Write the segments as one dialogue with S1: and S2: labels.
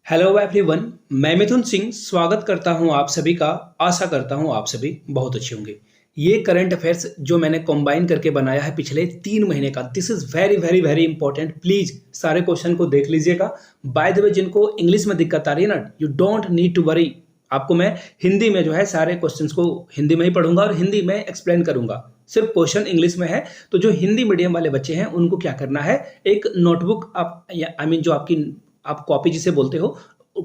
S1: Hello everyone. मैं मिथुन सिंह स्वागत करता हूं आप सभी का। आशा करता हूं आप सभी बहुत अच्छे होंगे। ये करंट अफेयर्स जो मैंने कंबाइन करके बनाया है पिछले 3 महीने का, this is very very very important. Please सारे क्वेश्चन को देख लीजिएगा। बाय द वे, जिनको इंग्लिश में दिक्कत आ रही है ना, you don't need to worry. आपको मैं हिंदी में जो है सारे क्वेश्चंस को हिंदी में ही पढ़ूंगा और हिंदी में एक्सप्लेन करूंगा। सिर्फ क्वेश्चन इंग्लिश में है, तो जो हिंदी मीडियम वाले बच्चे हैं उनको क्या करना है, एक नोटबुक आप जो आपकी आप कॉपी जिसे बोलते हो,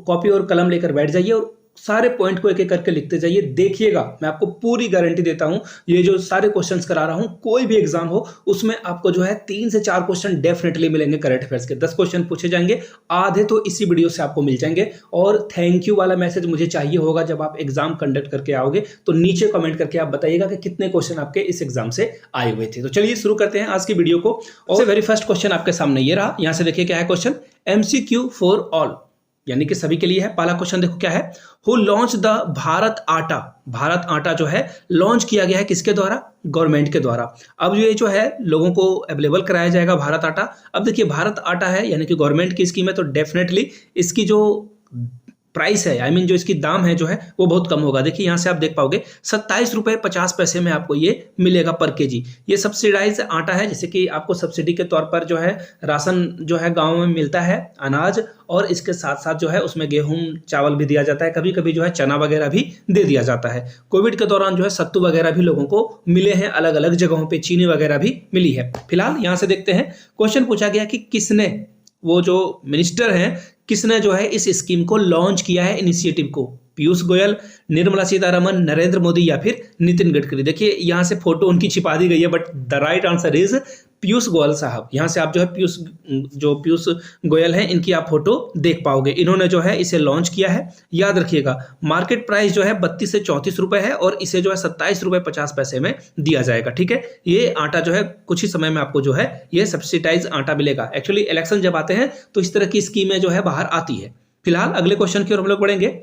S1: कॉपी और कलम लेकर बैठ जाइए और सारे पॉइंट को एक एक करके लिखते जाइए। देखिएगा, मैं आपको पूरी गारंटी देता हूं, ये जो सारे क्वेश्चंस करा रहा हूं, कोई भी एग्जाम हो उसमें आपको जो है 3 से 4 क्वेश्चन डेफिनेटली मिलेंगे। करंट अफेयर्स के 10 क्वेश्चन पूछे जाएंगे, आधे तो इसी वीडियो से आपको मिल जाएंगे। और थैंक यू वाला मैसेज मुझे चाहिए होगा जब आप एग्जाम कंडक्ट करके आओगे, तो नीचे कमेंट करके आप बताइएगा कि कितने क्वेश्चन आपके इस एग्जाम से आए हुए थे। तो चलिए शुरू करते हैं आज की वीडियो को। और वेरी फर्स्ट क्वेश्चन आपके सामने ये रहा। यहां से देखिए क्या है क्वेश्चन, MCQ फॉर ऑल, यानी कि सभी के लिए है। पहला क्वेश्चन देखो क्या है, हु लॉन्च द भारत आटा। भारत आटा जो है लॉन्च किया गया है किसके द्वारा? गवर्नमेंट के द्वारा। अब ये जो है लोगों को अवेलेबल कराया जाएगा भारत आटा। अब देखिए भारत आटा है यानी कि गवर्नमेंट की स्कीम है, तो डेफिनेटली इसकी जो प्राइस है, जो इसकी दाम है जो है वो बहुत कम होगा। देखिए यहाँ से आप देख पाओगे 27 रुपये 50 पैसे में आपको ये मिलेगा पर केजी। ये सब्सिडाइज आटा है, जैसे कि आपको सब्सिडी के तौर पर जो है राशन जो है गाँव में मिलता है, अनाज, और इसके साथ साथ जो है उसमें गेहूं चावल भी दिया जाता है, कभी कभी जो है चना वगैरह भी दे दिया जाता है। कोविड के दौरान जो है सत्तू वगैरह भी लोगों को मिले हैं, अलग अलग जगहों पे चीनी वगैरह भी मिली है। फिलहाल यहाँ से देखते हैं, क्वेश्चन पूछा गया कि किसने, वो जो मिनिस्टर हैं, किसने जो है इस स्कीम को लॉन्च किया है, इनिशिएटिव को? पीयूष गोयल, निर्मला सीतारमन, नरेंद्र मोदी या फिर नितिन गडकरी। देखिए यहाँ से फोटो उनकी छिपा दी गई है, but the right answer is Piyush Goyal साहब। यहाँ से आप जो है पीयूष गोयल हैं, इनकी आप फोटो देख पाओगे। इन्होंने जो है इसे लॉन्च किया है। याद रखिएगा, मार्केट प्राइस जो है 32 से 34 रुपए है और इसे जो है 27 रुपये 50 पैसे में दिया जाएगा। ठीक है, ये आटा जो है कुछ ही समय में आपको जो है ये सब्सिडाइज आटा मिलेगा। एक्चुअली इलेक्शन जब आते हैं तो इस तरह की स्कीमें जो है बाहर आती है। फिलहाल अगले क्वेश्चन की ओर हम लोग बढ़ेंगे।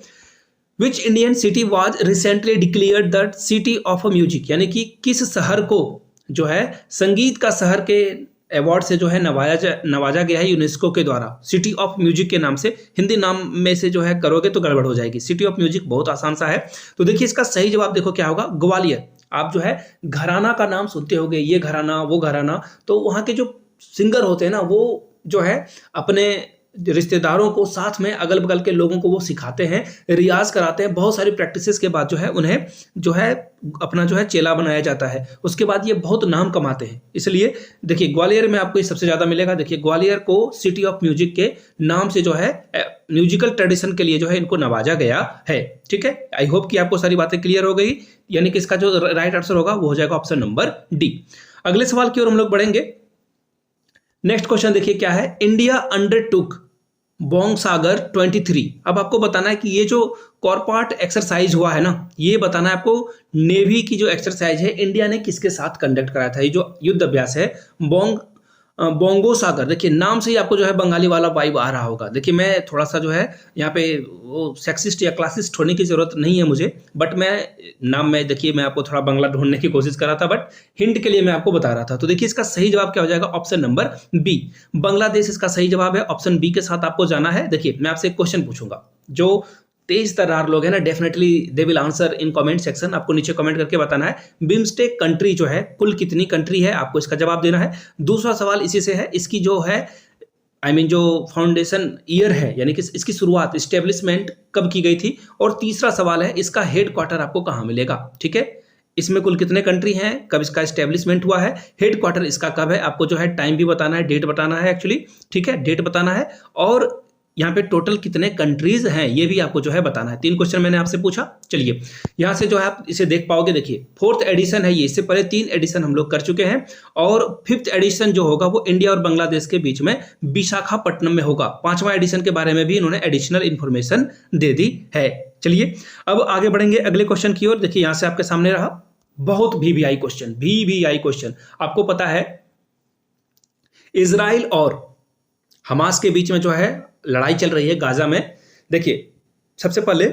S1: Which Indian city was recently declared the city of music, यानी कि किस शहर को जो है संगीत का शहर के अवार्ड से जो है नवाजा गया है यूनेस्को के द्वारा, सिटी ऑफ म्यूजिक के नाम से। हिंदी नाम में से जो है करोगे तो गड़बड़ हो जाएगी। सिटी ऑफ म्यूजिक बहुत आसान सा है। तो देखिए इसका सही जवाब देखो क्या होगा, ग्वालियर। आप जो है घराना का नाम सुनते होंगे, ये घराना वो घराना, तो वहाँ के जो सिंगर होते हैं ना, वो जो है अपने रिश्तेदारों को, साथ में अगल बगल के लोगों को वो सिखाते हैं, रियाज कराते हैं। बहुत सारी प्रैक्टिसेस के बाद जो है उन्हें जो है अपना जो है चेला बनाया जाता है। उसके बाद ये बहुत नाम कमाते हैं। इसलिए देखिए ग्वालियर में आपको ये सबसे ज्यादा मिलेगा। देखिए ग्वालियर को सिटी ऑफ म्यूजिक के नाम से जो है म्यूजिकल ट्रेडिशन के लिए जो है इनको नवाजा गया है। ठीक है, आई होप कि आपको सारी बातें क्लियर हो गई, यानी कि इसका जो राइट आंसर होगा वो हो जाएगा ऑप्शन नंबर डी। अगले सवाल की ओर हम लोग बढ़ेंगे। नेक्स्ट क्वेश्चन देखिए क्या है, इंडिया अंडरटुक बोंग सागर 23। अब आपको बताना है कि ये जो कॉर्पाट एक्सरसाइज हुआ है ना, ये बताना है आपको, नेवी की जो एक्सरसाइज है इंडिया ने किसके साथ कंडक्ट कराया था। ये जो युद्ध अभ्यास है बोंगो सागर, देखिए नाम से ही आपको जो है बंगाली वाला वाइब आ रहा होगा। देखिए मैं थोड़ा सा जो है यहाँ पे वो सेक्सिस्ट या क्लासिस्ट होने की जरूरत नहीं है मुझे, बट मैं नाम में देखिए मैं आपको थोड़ा बंगला ढूंढने की कोशिश कर रहा था, बट हिंट के लिए मैं आपको बता रहा था। तो देखिए इसका सही जवाब क्या हो जाएगा, ऑप्शन नंबर बी, बांग्लादेश इसका सही जवाब है। ऑप्शन बी के साथ आपको जाना है। देखिए मैं आपसे एक क्वेश्चन पूछूंगा, जो तेज तर्रार लोग हैं ना, definitely they will answer in comment section. आपको नीचे कमेंट करके बताना है बिम्स्टेक कंट्री जो है कुल कितनी कंट्री है, आपको इसका जवाब देना है। दूसरा सवाल इसी से है, इसकी जो है जो फाउंडेशन ईयर है, यानी कि इसकी शुरुआत, इस्टेब्लिशमेंट कब की गई थी। और तीसरा सवाल है, इसका हेड क्वार्टर आपको कहाँ मिलेगा। ठीक है, इसमें कुल कितने कंट्री हैं, कब इसका एस्टेब्लिशमेंट हुआ है, हेड क्वार्टर इसका कब है, आपको जो है टाइम भी बताना है, डेट बताना है एक्चुअली। ठीक है, डेट बताना है, और यहाँ पे टोटल कितने कंट्रीज हैं ये भी आपको जो है बताना है। 3 क्वेश्चन मैंने आपसे पूछा। चलिए यहाँ से जो है आप इसे देख पाओगे, देखिए 4th एडिशन है ये, इससे पहले 3 एडिशन हम लोग कर चुके हैं, और 5th एडिशन जो होगा वो इंडिया और बांग्लादेश के बीच में विशाखापट्टनम में होगा। 5वां एडिशन के बारे में भी इन्होंने एडिशनल इंफॉर्मेशन दे दी है। चलिए अब आगे बढ़ेंगे अगले क्वेश्चन की ओर। देखिए यहाँ से आपके सामने रहा बहुत VVI क्वेश्चन। आपको पता है इजराइल और हमास के बीच में जो है लड़ाई चल रही है गाजा में। देखिए सबसे पहले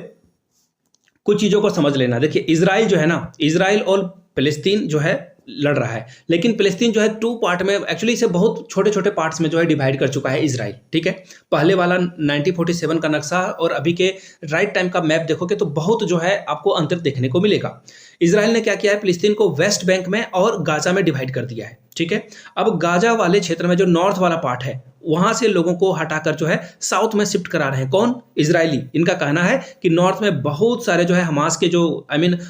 S1: कुछ चीजों को समझ लेना। देखिए इजराइल जो है ना, इजराइल और फिलिस्तीन जो है लड़ रहा है। लेकिन फिलिस्तीन जो है 2 पार्ट में, एक्चुअली इसे बहुत छोटे-छोटे पार्ट्स में जो है डिवाइड कर चुका है इज़राइल, ठीक है? पहले वाला 1947 का नक्शा और अभी के राइट टाइम का मैप देखोगे तो बहुत जो है आपको अंतर देखने को मिलेगा। इज़राइल ने क्या किया है, फिलिस्तीन को वेस्ट बैंक में और गाज़ा में डिवाइड कर दिया है, ठीक है? अब गाज़ा वाले क्षेत्र में जो नॉर्थ वाला पार्ट है, वहां से लोगों को हटाकर जो है साउथ में शिफ्ट करा रहे हैं। कौन? इजरायली। इनका कहना है कि नॉर्थ में बहुत सारे जो है हमास के जो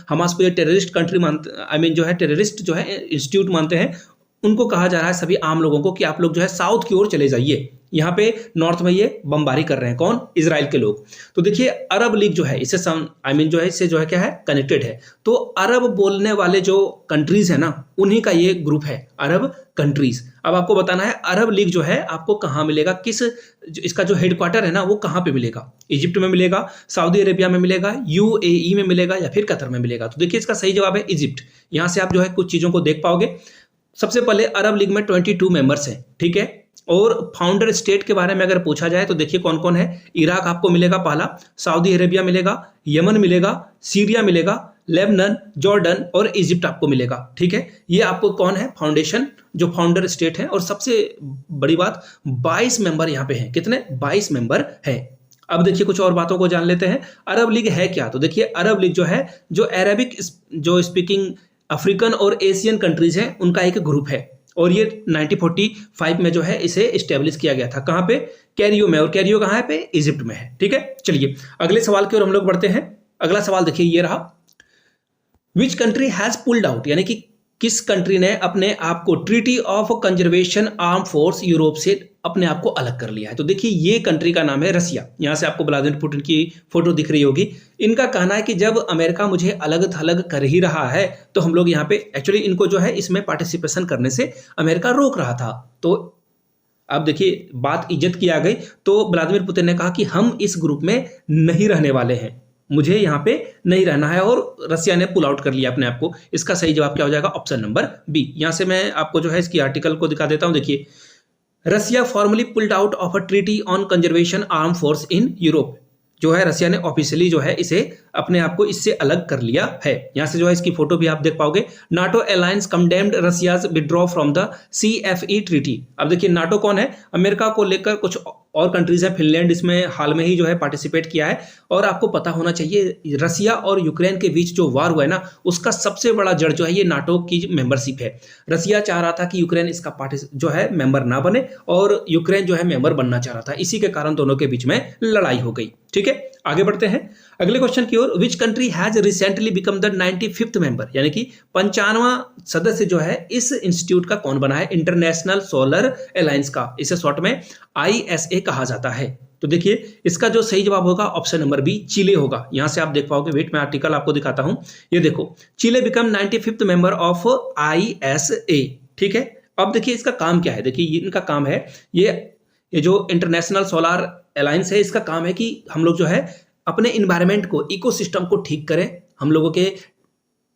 S1: हमास को ये टेररिस्ट कंट्री मानते, जो है टेररिस्ट जो है इंस्टीट्यूट मानते हैं। उनको कहा जा रहा है सभी आम लोगों को कि आप लोग जो है साउथ की ओर चले जाइए। यहाँ पे नॉर्थ में ये बमबारी कर रहे हैं। कौन? इजराइल के लोग। तो देखिए अरब लीग जो है इससे जो है इससे जो है क्या है, कनेक्टेड है। तो अरब बोलने वाले जो कंट्रीज है ना, उन्हीं का ये ग्रुप है, अरब कंट्रीज। अब आपको बताना है अरब लीग जो है आपको कहाँ मिलेगा, इसका जो हेडक्वार्टर है ना वो कहाँ पे मिलेगा? इजिप्ट में मिलेगा, सऊदी अरेबिया में मिलेगा, यूएई में मिलेगा या फिर कतर में मिलेगा? तो देखिए इसका सही जवाब है इजिप्ट। यहाँ से आप जो है कुछ चीजों को देख पाओगे। सबसे पहले अरब लीग में 22 मेंबर्स हैं, ठीक है? और फाउंडर स्टेट के बारे में अगर पूछा जाए तो देखिए कौन कौन है। इराक आपको मिलेगा पहला, सऊदी अरेबिया मिलेगा, यमन मिलेगा, सीरिया मिलेगा, लेबनान, जॉर्डन और इजिप्ट आपको मिलेगा, ठीक है? ये आपको कौन है, फाउंडेशन जो फाउंडर स्टेट है। और सबसे बड़ी बात 22 मेंबर यहाँ पे हैं। कितने? 22 मेंबर हैं। अब देखिए कुछ और बातों को जान लेते हैं। अरब लीग है क्या? तो देखिए अरब लीग जो है जो अरेबिक जो स्पीकिंग अफ्रीकन और एशियन कंट्रीज हैं उनका एक ग्रुप है। और ये 1945 में जो है इसे इस्टेब्लिश किया गया था। कहाँ पे? कैरियो में। और कैरियो कहाँ है पे? इजिप्ट में है, ठीक है? चलिए अगले सवाल की ओर हम लोग बढ़ते हैं। अगला सवाल देखिए ये रहा, विच कंट्री हैज पुल्ड आउट, यानी कि किस कंट्री ने अपने आप को treaty of conservation arm force Europe से अपने आप को अलग कर लिया है? तो देखिए ये कंट्री का नाम है रसिया। यहां से आपको व्लादिमीर पुतिन की फोटो दिख रही होगी। इनका कहना है कि जब अमेरिका मुझे अलग थलग कर ही रहा है तो हम लोग यहाँ पे, एक्चुअली इनको जो है इसमें पार्टिसिपेशन करने से अमेरिका रोक रहा था। तो अब देखिए बात इज्जत की आ गई। तो व्लादिमीर पुतिन ने कहा कि हम इस ग्रुप में नहीं रहने वाले हैं, मुझे यहाँ पे नहीं रहना है, और रसिया ने पुल आउट कर लिया अपने आप को। इसका सही जवाब क्या हो जाएगा? Option number B. यहां से मैं आपको जो है इसकी आर्टिकल को दिखा देता हूं। देखिए, Russia formally pulled out of a treaty on conservation arm force in Europe. जो है रसिया ने ऑफिशियली जो है इसे अपने आप को इससे अलग कर लिया है। यहां से जो है इसकी फोटो भी आप देख पाओगे। NATO alliance condemned Russia's withdraw from the CFE treaty. अब देखिए नाटो कौन है? अमेरिका को लेकर कुछ और कंट्रीज है। फिनलैंड इसमें हाल में ही जो है पार्टिसिपेट किया है। और आपको पता होना चाहिए रसिया और यूक्रेन के बीच जो वार हुआ है ना, उसका सबसे बड़ा जड़ जो है ये नाटो की मेंबरशिप है। रसिया चाह रहा था कि यूक्रेन इसका जो है मेंबर ना बने, और यूक्रेन जो है मेंबर बनना चाह रहा था। इसी के कारण दोनों के बीच में लड़ाई हो गई, ठीक है? आगे बढ़ते हैं अगले क्वेश्चन की ओर। Which country has recently become the 95th member, यानी कि 95वां सदस्य जो है इस इंस्टीट्यूट का कौन बना है? इंटरनेशनल सोलर अलायंस का। इसे शॉर्ट में ISA कहा जाता है। तो देखिए इसका जो सही जवाब होगा ऑप्शन नंबर बी, चिले होगा। यहां से आप देख पाओगे, वेट मैं आर्टिकल आपको दिखाता हूं। ये देखो, Chile become 95th member of ISA, ठीक है? अब देखिए इसका काम क्या है। देखिए इनका काम है, ये जो इंटरनेशनल सोलर अलायंस है, इसका काम है कि हम लोग जो है अपने इन्वायरमेंट को, इकोसिस्टम को ठीक करें। हम लोगों के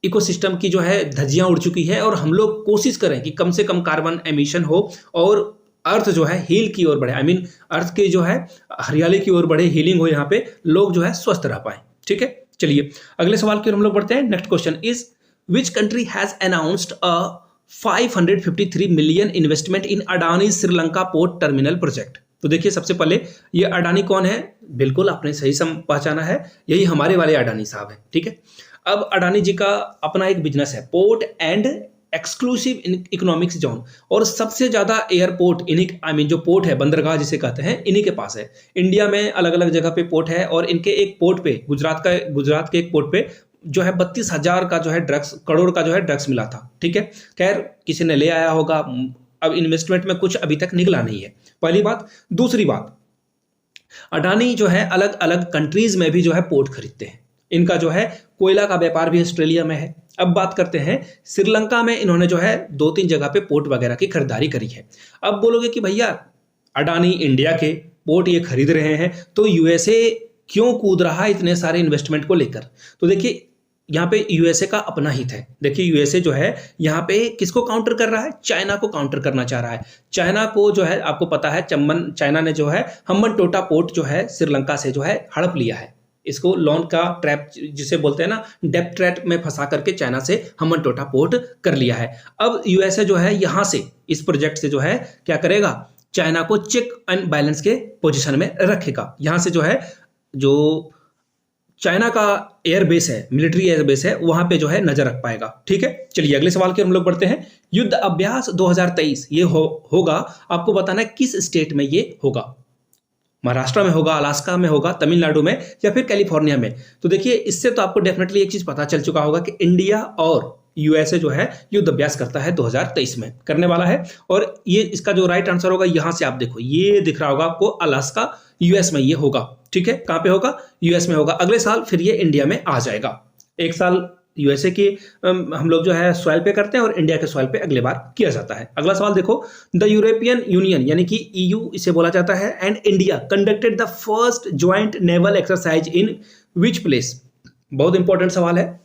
S1: इकोसिस्टम की जो है धज्जियां उड़ चुकी है, और हम लोग कोशिश करें कि कम से कम कार्बन एमिशन हो और अर्थ जो है हील की ओर बढ़े। अर्थ की जो है हरियाली की ओर बढ़े, हीलिंग हो, यहाँ पे लोग जो है स्वस्थ रह पाए, ठीक है? चलिए अगले सवाल की ओर हम लोग बढ़ते हैं। Next question is, which country has announced a 553 million investment in Adani Sri Lanka port terminal project? तो देखिए सबसे पहले ये अडानी कौन है? बिल्कुल आपने सही पहचाना है, यही हमारे वाले अडानी साहब हैं, ठीक है? अब अडानी जी का अपना एक बिजनेस है, port and exclusive economics zone, और सबसे ज्यादा एयरपोर्ट इन्हीं जो पोर्ट है, बंदरगाह जिसे कहते हैं, इन्हीं के पास है। इंडिया में अलग अलग जगह पे पोर्ट है, और इनके एक पोर्ट पे, गुजरात के एक पोर्ट पे जो है 32,000 का जो है करोड़ का जो है ड्रग्स मिला था, ठीक है? खैर किसी ने ले आया होगा। अब इन्वेस्टमेंट में कुछ अभी तक निकला नहीं है, पहली बात। दूसरी बात, अडानी जो है अलग अलग कंट्रीज में भी जो है पोर्ट खरीदते हैं। इनका जो है कोयला का व्यापार भी ऑस्ट्रेलिया में है। अब बात करते हैं श्रीलंका में, इन्होंने जो है 2-3 जगह पे पोर्ट वगैरह की खरीदारी करी है। अब बोलोगे कि भैया अडानी इंडिया के पोर्ट ये खरीद रहे हैं, तो USA क्यों कूद रहा है इतने सारे इन्वेस्टमेंट को लेकर? तो देखिए यहाँ पे USA का अपना हित है। देखिए USA जो है यहाँ पे किसको काउंटर कर रहा है? चाइना को काउंटर करना चाह रहा है। चाइना को जो है आपको पता है चाइना ने जो है हम्बनटोटा पोर्ट जो है श्रीलंका से जो है हड़प लिया है। इसको लोन का ट्रैप जिसे बोलते हैं ना, डेप्ट ट्रैप में फंसा करके चाइना से हमन टोटा पोर्ट कर लिया है। अब यूएसए जो है यहाँ से इस प्रोजेक्ट से जो है क्या करेगा, चाइना को चेक एंड बैलेंस के पोजीशन में रखेगा। यहाँ से जो है जो चाइना का एयरबेस है, मिलिट्री एयरबेस है, वहां पे जो है नजर रख पाएगा। ठीक है, चलिए अगले सवाल की हम लोग बढ़ते हैं। युद्ध अभ्यास 2023 ये होगा, आपको बताना है किस स्टेट में ये होगा। महाराष्ट्र में होगा, अलास्का में होगा, तमिलनाडु में, या फिर कैलिफोर्निया में। तो देखिए इससे तो आपको डेफिनेटली एक चीज पता चल चुका होगा कि इंडिया और यूएसए जो है युद्ध अभ्यास करता है 2023 में, करने वाला है। और ये इसका जो राइट आंसर होगा, यहां से आप देखो ये दिख रहा होगा आपको, अलास्का यूएस में ये होगा। ठीक है, कहां पे होगा, यूएस में होगा। अगले साल फिर ये इंडिया में आ जाएगा। एक साल यूएसए की हम लोग जो है सॉइल पे करते हैं और इंडिया के सॉइल पे अगले बार किया जाता है। अगला सवाल देखो, द यूरोपियन यूनियन यानी कि ईयू इसे बोला जाता है, and India conducted the first joint naval exercise in which place. बहुत इंपॉर्टेंट सवाल है।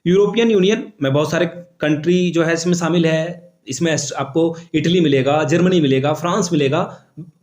S1: यूरोपियन यूनियन में बहुत सारे कंट्री जो है इसमें शामिल है। इसमें आपको इटली मिलेगा, जर्मनी मिलेगा, फ्रांस मिलेगा,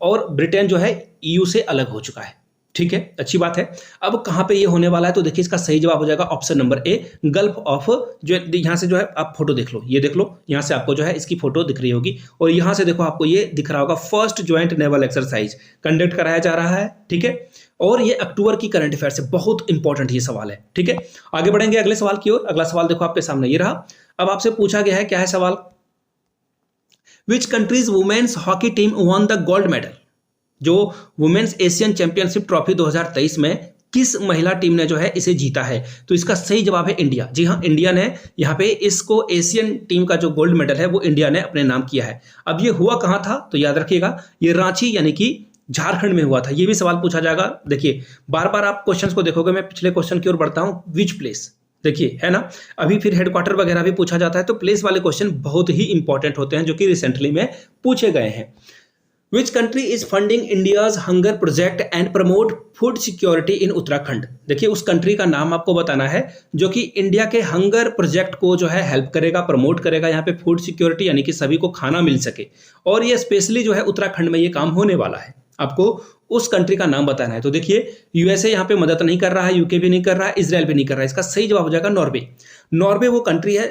S1: और ब्रिटेन जो है ईयू से अलग हो चुका है। ठीक है, अच्छी बात है। अब कहां पे ये होने वाला है, तो देखिए इसका सही जवाब हो जाएगा option number A, gulf of, जो यहां से जो है आप फोटो देख लो, ये देख लो, यहां से आपको जो है इसकी फोटो दिख रही होगी, और यहां से देखो आपको ये दिख रहा होगा, first joint naval exercise conduct कराया जा रहा है। ठीक है, और ये अक्टूबर की करंट अफेयर से बहुत इंपॉर्टेंट ये सवाल है। ठीक है, आगे बढ़ेंगे अगले सवाल की ओर। अगला सवाल देखो आपके सामने ये रहा। अब आपसे पूछा गया है, क्या है सवाल, which countries women's hockey team won the gold medal. जो वुमेन्स एशियन चैंपियनशिप ट्रॉफी 2023 में किस महिला टीम ने जो है इसे जीता है, तो इसका सही जवाब है इंडिया। जी हाँ, इंडिया ने यहाँ पे इसको, एशियन टीम का जो गोल्ड मेडल है वो इंडिया ने अपने नाम किया है। अब ये हुआ कहाँ था, तो याद रखिएगा ये रांची यानी कि झारखंड में हुआ था। ये भी सवाल पूछा जाएगा। देखिए बार बार आप क्वेश्चंस को देखोगे, मैं पिछले क्वेश्चन की ओर बढ़ता हूँ, विच प्लेस, देखिए है ना, अभी फिर हेडक्वार्टर वगैरह भी पूछा जाता है। तो प्लेस वाले क्वेश्चन बहुत ही इंपॉर्टेंट होते हैं, जो कि रिसेंटली में पूछे गए हैं। Which country is funding India's hunger project and promote food security इन उत्तराखंड। देखिए उस कंट्री का नाम आपको बताना है जो कि इंडिया के हंगर प्रोजेक्ट को जो है हेल्प करेगा, प्रमोट करेगा, यहाँ पे फूड सिक्योरिटी यानी कि सभी को खाना मिल सके, और ये स्पेशली जो है उत्तराखंड में ये काम होने वाला है। आपको उस कंट्री का नाम बताना है। तो देखिए यूएसए यहाँ पे मदद नहीं कर रहा है, यूके भी नहीं कर रहा है, इजराइल भी नहीं कर रहा है। इसका सही जवाब हो जाएगा नॉर्वे। नॉर्वे वो कंट्री है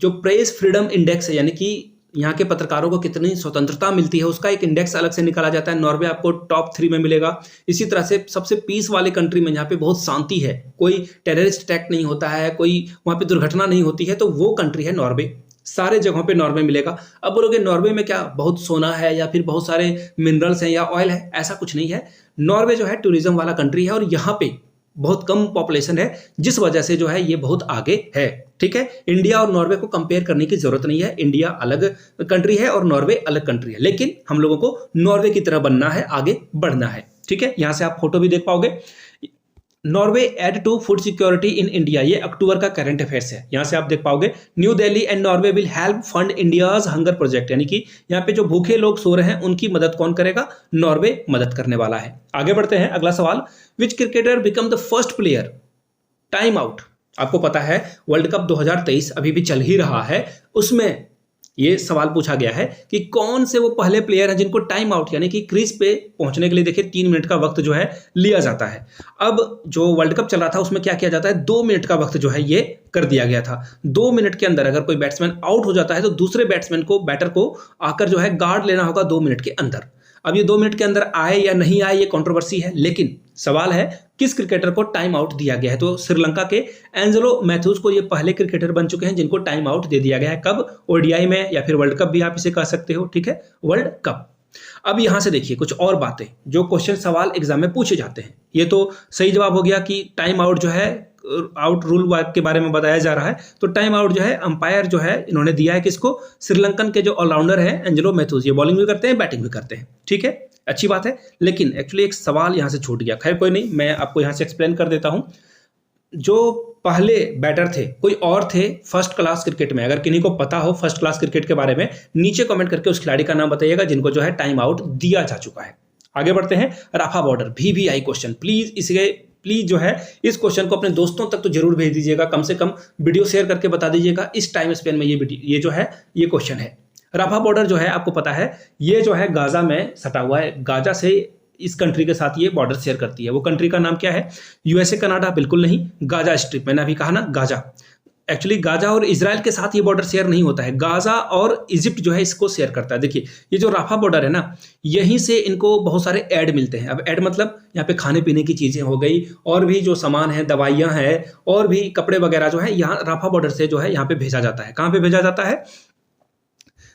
S1: जो प्रेस फ्रीडम इंडेक्स है, यानी कि यहाँ के पत्रकारों को कितनी स्वतंत्रता मिलती है उसका एक इंडेक्स अलग से निकाला जाता है। नॉर्वे आपको टॉप 3 में मिलेगा। इसी तरह से सबसे पीस वाले कंट्री में, यहाँ पे बहुत शांति है, कोई टेररिस्ट अटैक नहीं होता है, कोई वहाँ पे दुर्घटना नहीं होती है, तो वो कंट्री है नॉर्वे। सारे जगहों पे नॉर्वे मिलेगा। अब बोलोगे नॉर्वे में क्या बहुत सोना है या फिर बहुत सारे मिनरल्स हैं या ऑयल है, ऐसा कुछ नहीं है। नॉर्वे जो है टूरिज्म वाला कंट्री है और यहाँ पे बहुत कम पॉपुलेशन है, जिस वजह से जो है ये बहुत आगे है। ठीक है, इंडिया और नॉर्वे को कंपेयर करने की जरूरत नहीं है। इंडिया अलग कंट्री है और नॉर्वे अलग कंट्री है, लेकिन हम लोगों को नॉर्वे की तरह बनना है, आगे बढ़ना है। ठीक है, यहां से आप फोटो भी देख पाओगे। Norway aid to food security in India, ये अक्टूबर का करंट अफेयर्स है। यहां से आप देख पाओगे, new Delhi and Norway will help fund India's hunger project, यानी कि यहाँ पे जो भूखे लोग सो रहे हैं उनकी मदद कौन करेगा, नॉर्वे मदद करने वाला है। आगे बढ़ते हैं, अगला सवाल, विच cricketer become the first player time out. आपको पता है वर्ल्ड कप 2023 अभी भी चल ही रहा है, उसमें ये सवाल पूछा गया है कि कौन से वो पहले प्लेयर हैं जिनको टाइम आउट यानी कि क्रीज पे पहुंचने के लिए देखिए 3 मिनट का वक्त जो है लिया जाता है। अब जो वर्ल्ड कप चल रहा था उसमें क्या किया जाता है, 2 मिनट का वक्त जो है ये कर दिया गया था। 2 मिनट के अंदर अगर कोई बैट्समैन आउट हो जाता है तो दूसरे बैटर को आकर जो है गार्ड लेना होगा 2 मिनट के अंदर। अब ये 2 मिनट के अंदर आए या नहीं आए ये कंट्रोवर्सी है, लेकिन सवाल है किस क्रिकेटर को टाइम आउट दिया गया है। तो श्रीलंका के एंजेलो मैथ्यूज को ये पहले क्रिकेटर बन चुके हैं जिनको टाइम आउट दे दिया गया है। कब, ओडीआई में या फिर वर्ल्ड कप भी आप इसे कह सकते हो। ठीक है, वर्ल्ड कप। अब यहां से देखिए कुछ और बातें जो क्वेश्चन सवाल एग्जाम में पूछे जाते हैं। ये तो सही जवाब हो गया कि टाइम आउट जो है आउट रूल के बारे में बताया जा रहा है। तो टाइम आउट जो है अंपायर जो है इन्होंने दिया है किसको, श्रीलंकन के जो ऑलराउंडर है एंजेलो मैथ्यूज। ये बॉलिंग भी करते हैं, बैटिंग भी करते हैं। ठीक है, अच्छी बात है, लेकिन एक्चुअली एक सवाल यहां से छूट गया। खैर कोई नहीं, मैं आपको यहां से एक्सप्लेन कर देता हूं। जो पहले बैटर थे कोई और थे फर्स्ट क्लास क्रिकेट में, अगर किन्हीं को पता हो फर्स्ट क्लास क्रिकेट के बारे में, नीचे कमेंट करके उस खिलाड़ी का नाम बताइएगा जिनको जो है टाइम आउट दिया जा चुका है। आगे बढ़ते हैं, Rafah border VVI question. Please जो है इस क्वेश्चन को अपने दोस्तों तक तो जरूर भेज दीजिएगा, कम से कम वीडियो शेयर करके बता दीजिएगा इस टाइम स्पेन में ये जो है ये क्वेश्चन है। राफा बॉर्डर जो है आपको पता है ये जो है गाजा में सटा हुआ है। गाजा से इस कंट्री के साथ ये बॉर्डर शेयर करती है। वो कंट्री का नाम क्या है? यूएसए, कनाडा बिल्कुल नहीं, गाजा स्ट्रिप, मैंने अभी कहा ना गाजा। एक्चुअली गाजा और इजराइल के साथ ये बॉर्डर शेयर नहीं होता है, गाजा और इजिप्ट जो है इसको शेयर करता है। देखिए ये जो राफा बॉर्डर है ना, यहीं से इनको बहुत सारे ऐड मिलते हैं। अब ऐड मतलब यहाँ पे खाने पीने की चीजें हो गई, और भी जो सामान है, दवाइयाँ हैं, और भी कपड़े वगैरह जो है यहाँ राफा बॉर्डर से जो है यहाँ पे भेजा जाता है। कहाँ पे भेजा जाता है?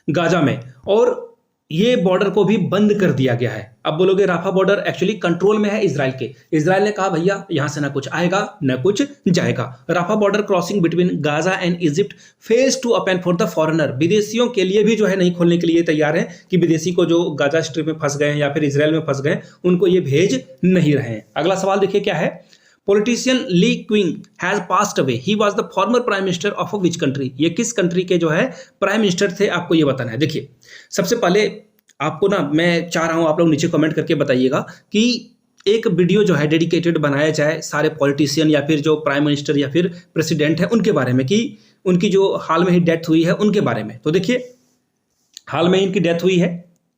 S1: गाजा में। और ये बॉर्डर को भी बंद कर दिया गया है। अब बोलोगे राफा बॉर्डर एक्चुअली कंट्रोल में है इजराइल के। इजराइल ने कहा भैया यहां से ना कुछ आएगा ना कुछ जाएगा। Rafah border crossing between Gaza and Egypt phase two open for the foreigner. विदेशियों के लिए भी जो है नहीं खोलने के लिए तैयार है कि विदेशी को जो गाजा स्ट्रिप में फंस गए हैं या फिर इजराइल में फंस गए उनको ये भेज नहीं रहे हैं। अगला सवाल देखिए क्या है? Politician Li Qiang has passed away, he was the former prime minister of which country. ये किस कंट्री के जो है प्राइम मिनिस्टर थे, आपको ये बताना है। देखिए सबसे पहले आपको ना मैं चाह रहा हूं आप लोग नीचे कमेंट करके बताइएगा कि एक वीडियो जो है डेडिकेटेड बनाया जाए सारे पॉलिटिशियन या फिर जो प्राइम मिनिस्टर या फिर प्रेसिडेंट है उनके बारे में, कि उनकी जो हाल में ही डेथ हुई है उनके बारे में। तो देखिए हाल में इनकी डेथ हुई है,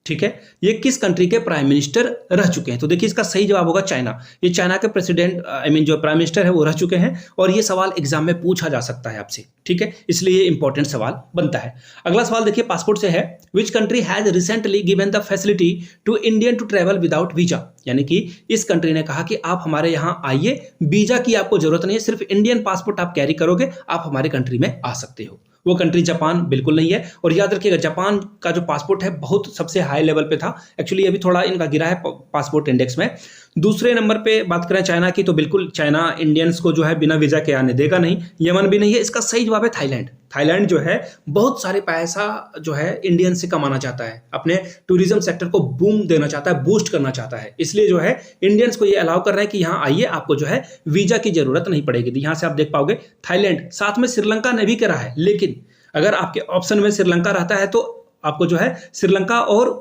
S1: ठीक है। ये किस कंट्री के प्राइम मिनिस्टर रह चुके हैं? तो देखिए इसका सही जवाब होगा चाइना। ये चाइना के प्रेसिडेंट जो प्राइम मिनिस्टर है वो रह चुके हैं, और ये सवाल एग्जाम में पूछा जा सकता है आपसे, ठीक है, इसलिए ये इंपॉर्टेंट सवाल बनता है। अगला सवाल देखिए पासपोर्ट से है। Which country has recently given the facility to Indian to travel without visa. यानी कि इस कंट्री ने कहा कि आप हमारे यहाँ आइए, वीजा की आपको जरूरत नहीं है, सिर्फ इंडियन पासपोर्ट आप कैरी करोगे, आप हमारे कंट्री में आ सकते हो। वो कंट्री जापान बिल्कुल नहीं है। और याद रखिएगा जापान का जो पासपोर्ट है बहुत सबसे हाई लेवल पे था, एक्चुअली अभी थोड़ा इनका गिरा है पासपोर्ट इंडेक्स में। दूसरे नंबर पे बात करें चाइना की, तो बिल्कुल चाइना इंडियंस को जो है बिना वीजा के आने देगा नहीं। यमन भी नहीं है। इसका सही जवाब है थाईलैंड। थाईलैंड जो है बहुत सारे पैसा जो है इंडियन से कमाना चाहता है, अपने टूरिज्म सेक्टर को बूम देना चाहता है, बूस्ट करना चाहता है, इसलिए जो है इंडियंस को ये अलाउ कर रहे हैं कि यहाँ आइए, आपको जो है वीजा की जरूरत नहीं पड़ेगी। यहाँ से आप देख पाओगे थाईलैंड, साथ में श्रीलंका ने भी करा है, लेकिन अगर आपके ऑप्शन में श्रीलंका रहता है तो आपको जो है श्रीलंका और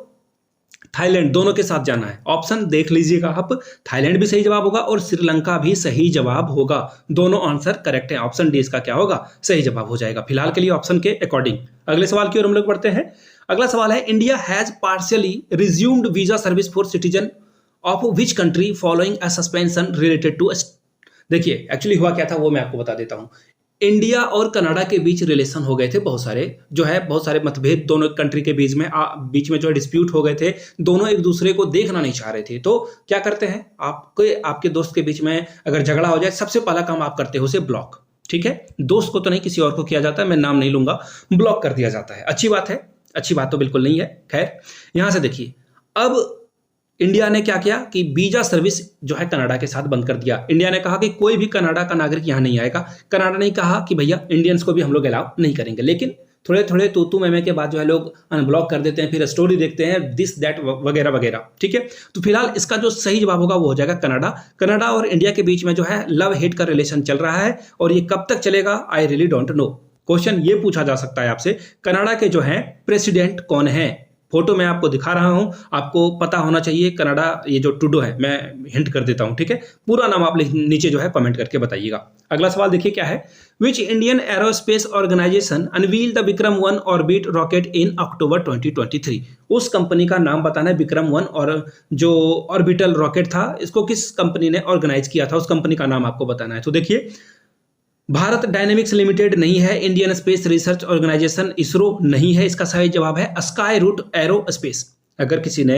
S1: थाईलैंड दोनों के साथ जाना है। ऑप्शन देख लीजिएगा आप, थाईलैंड भी सही जवाब होगा और श्रीलंका भी सही जवाब होगा। दोनों आंसर करेक्ट है। ऑप्शन डी इसका क्या होगा? सही जवाब हो जाएगा फिलहाल के लिए ऑप्शन के अकॉर्डिंग। अगले सवाल की ओर हम लोग बढ़ते हैं। अगला सवाल है India has partially resumed visa service for citizen of which country following a suspension related to. देखिए एक्चुअली हुआ क्या था वो मैं आपको बता देता हूं। इंडिया और कनाडा के बीच रिलेशन हो गए थे बहुत सारे, जो है बहुत सारे मतभेद दोनों कंट्री के बीच में जो है डिस्प्यूट हो गए थे। दोनों एक दूसरे को देखना नहीं चाह रहे थे। तो क्या करते हैं, आपके दोस्त के बीच में अगर झगड़ा हो जाए, सबसे पहला काम आप करते हो उसे ब्लॉक, ठीक है। दोस्त को तो नहीं, किसी और को किया जाता है, मैं नाम नहीं लूंगा, ब्लॉक कर दिया जाता है। अच्छी बात है? अच्छी बात तो बिल्कुल नहीं है। खैर यहां से देखिए, अब इंडिया ने क्या किया कि वीजा सर्विस जो है कनाडा के साथ बंद कर दिया। इंडिया ने कहा कि कोई भी कनाडा का नागरिक यहाँ नहीं आएगा। कनाडा ने कहा कि भैया इंडियंस को भी हम लोग अलाउ नहीं करेंगे। लेकिन थोड़े थोड़े तू मैं के बाद जो है लोग अनब्लॉक कर देते हैं, फिर स्टोरी देखते हैं दिस दैट वगैरह वगैरह, ठीक है। तो फिलहाल इसका जो सही जवाब होगा वो हो जाएगा कनाडा। कनाडा और इंडिया के बीच में जो है लव हेट का रिलेशन चल रहा है, और ये कब तक चलेगा I really don't know. Question ये पूछा जा सकता है आपसे, कनाडा के जो है प्रेसिडेंट कौन है? फोटो मैं आपको दिखा रहा हूं, आपको पता होना चाहिए। कनाडा ये जो ट्रूडो है, मैं हिंट कर देता हूं, ठीक है। पूरा नाम आप नीचे जो है कमेंट करके बताइएगा। अगला सवाल देखिए क्या है। Which Indian aerospace organisation unveil the Vikram orbit rocket in October 2023। उस कंपनी का नाम बताना है। विक्रम-1 और जो ऑर्बिटल रॉकेट था, इसको किस कंपनी ने ऑर्गेनाइज किया था, उस कंपनी का नाम आपको बताना है। तो देखिए भारत डायनेमिक्स लिमिटेड नहीं है, Indian space research organisation ISRO नहीं है, इसका सही जवाब है स्काई रूट एरोस्पेस। अगर किसी ने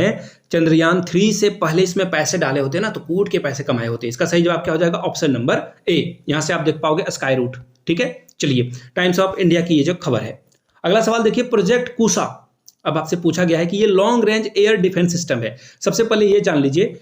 S1: चंद्रयान 3 से पहले इसमें पैसे डाले होते ना तो कूट के पैसे कमाए होते। इसका सही जवाब क्या हो जाएगा? Option number A. यहां से आप देख पाओगे स्काई रूट, ठीक है। चलिए टाइम्स ऑफ इंडिया की ये जो खबर है। अगला सवाल देखिए, प्रोजेक्ट कुसा। अब आपसे पूछा गया है कि ये long range air defence system है। सबसे पहले ये जान लीजिए